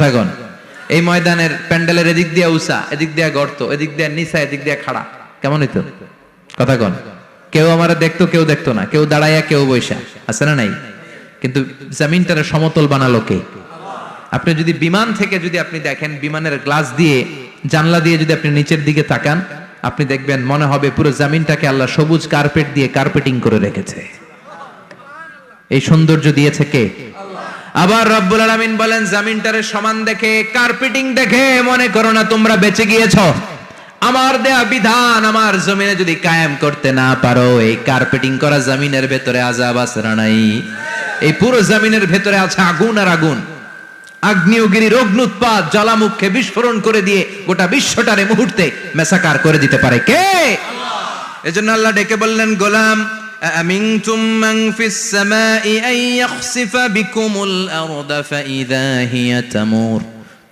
থাকুন। এই ময়দানের প্যান্ডেলের এদিক দিয়ে উঁচা, এদিক দিয়ে গর্ত, এদিক দিয়ে নিচা, এদিক দিয়ে খাড়া, কেমন হইতো? কথা কন। কেউ আমার দেখতো, কেউ দেখতো না, কেউ দাঁড়াইয়া, কেউ বৈশা, আছে না নাই? কিন্তু জমিনটারে সমতল বানালো কে? আপনি যদি বিমান থেকে যদি আপনি দেখেন, বিমানের গ্লাস দিয়ে, জানলা দিয়ে যদি আপনি নিচের দিকে তাকান, আপনি দেখবেন মনে হবে পুরো জমিনটাকে আল্লাহ সবুজ কার্পেট দিয়ে কার্পেটিং করে রেখেছে। এই সৌন্দর্য দিয়েছে কে? আবার রব্বুল আলামিন বলেন, জমিনটারে সমান দেখে, কার্পেটিং দেখে মনে করো না তোমরা বেঁচে গিয়েছো। আমার দেয়া বিধান আমার জমিনে যদি কায়েম করতে না পারো, এই কার্পেটিং করা জমিনের ভেতরে আযাব আছে না নাই? এই পুরো জমিনের ভেতরে আছে আগুন আর আগুন। আগ্নেয়গিরির অগ্নুৎপাত জ্বালামুখে বিস্ফোরণ করে দিয়ে গোটা বিশ্বটারে মুহূর্তে মেসাকার করে দিতে পারে কে? এজন্য আল্লাহ ডেকে বললেন, গোলাম আমিনতুম মান ফিস সামাই আন ইয়াখসিফা বিকুমুল আরদা ফাইযা হিয়া তামুর।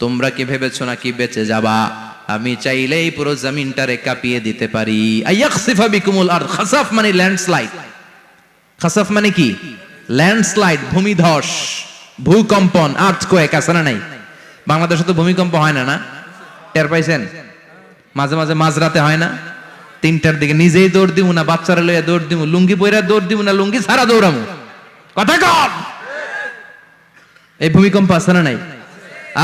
তোমরা কি ভেবেছো নাকি বেঁচে যাবা? আমি চাইলেই পুরো জমিনটারে কাঁপিয়ে দিতে পারি। আইয়াখসিফা বিকুমুল আরদ, খাসাফ মানে ল্যান্ডস্লাইড। খাসাফ মানে কি? ল্যান্ডস্লাইড, ভূমিধস, ভূকম্পন, আর্থকোয়েক, আছে না নাই? বাংলাদেশে তো ভূমিকম্প হয় না, না? টের পাইছেন? মাঝে মাঝে মাঝরাতে হয় না? 3টার দিকে নিজেই দৌড় দিব না, বাচ্চারা লইয়া দৌড় দিব, লুঙ্গি পইরা দৌড় দিব না, লুঙ্গি ছাড়া দৌড়ামু। কথা কর। এই ভূমিকম্প আছে না নাই?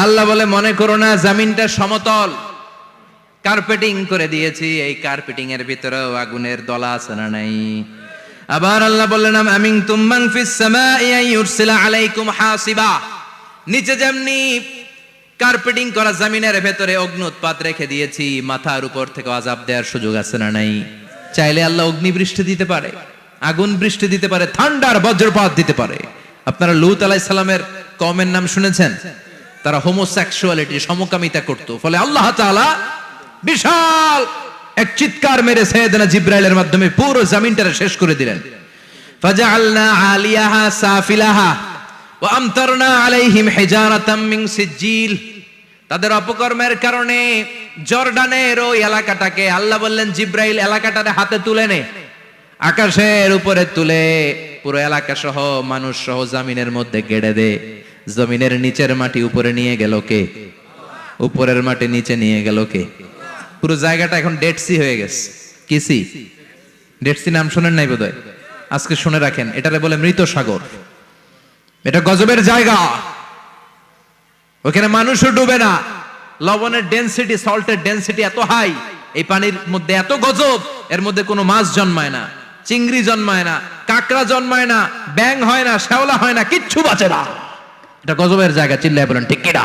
আল্লাহ বলে, মনে করো না জমিনটা সমতল, কার্পেটিং করে দিয়েছি। এই কার্পেটিং এর ভিতরেও আগুনের দলা আছে না নাই? আবার আল্লাহ বললেন, আমিনতুম মান ফিস সামাই আন ইউরসিলা আলাইকুম হাসিবা। নিচে যেমনি কার্পেটিং করা জমিনের ভেতরে অগ্নুৎপাত রেখে দিয়েছি, মাথার উপর থেকে আযাব দেওয়ার সুযোগ আছে না নাই? চাইলে আল্লাহ অগ্নি বৃষ্টি দিতে পারে, আগুন বৃষ্টি দিতে পারে, ঠান্ডার বজ্রপাত দিতে পারে। আপনারা লূত আলাইহিস সালামের কওমের নাম শুনেছেন? তারা হোমোসেক্সুয়ালিটি, সমকামিতা করত। ফলে আল্লাহ তাআলা বিশাল এক চিৎকার মেরে সাইয়েদনা জিবরাইলের মাধ্যমে পুরো জমিনটারে শেষ করে দিলেন। ফাজআলনা আলিয়াহা সাফিলাহা ওয়া আমতারনা আলাইহিম হিজারাতাম মিন সিজিল। তাদের অপকর্মের কারণে জর্ডানের ওই এলাকাটাকে আল্লাহ বললেন, জিবরাইল এলাকাটারে হাতে তুলে নে, আকাশের উপরে তুলে পুরো এলাকা সহ মানুষ সহ জমিনের মধ্যে গেড়ে দে। জমিনের নিচের মাটি উপরে নিয়ে গেল কে? উপরের মাটি নিচে নিয়ে গেল কে? পুরো জায়গাটা এখন ডেড সি হয়ে গেছে। কি সি? ডেড সি নাম শুনেন নাই বোধহয়? আজকে শুনে রাখেন, এটারে বলে মৃত সাগর। এটা গজবের জায়গা, ওখানে মানুষও ডুবে না। লবণের ডেনসিটি, সল্টের ডেনসিটি এত হাই, এই পানির মধ্যে এত গজব, এর মধ্যে কোনো মাছ জন্মায় না, চিংড়ি জন্মায় না, কাঁকড়া জন্মায় না, ব্যাং হয় না, শ্যাওলা হয় না, কিচ্ছু বাঁচে না। এটা গজবের জায়গা। চিল্লায় বলেন ঠিক কিনা?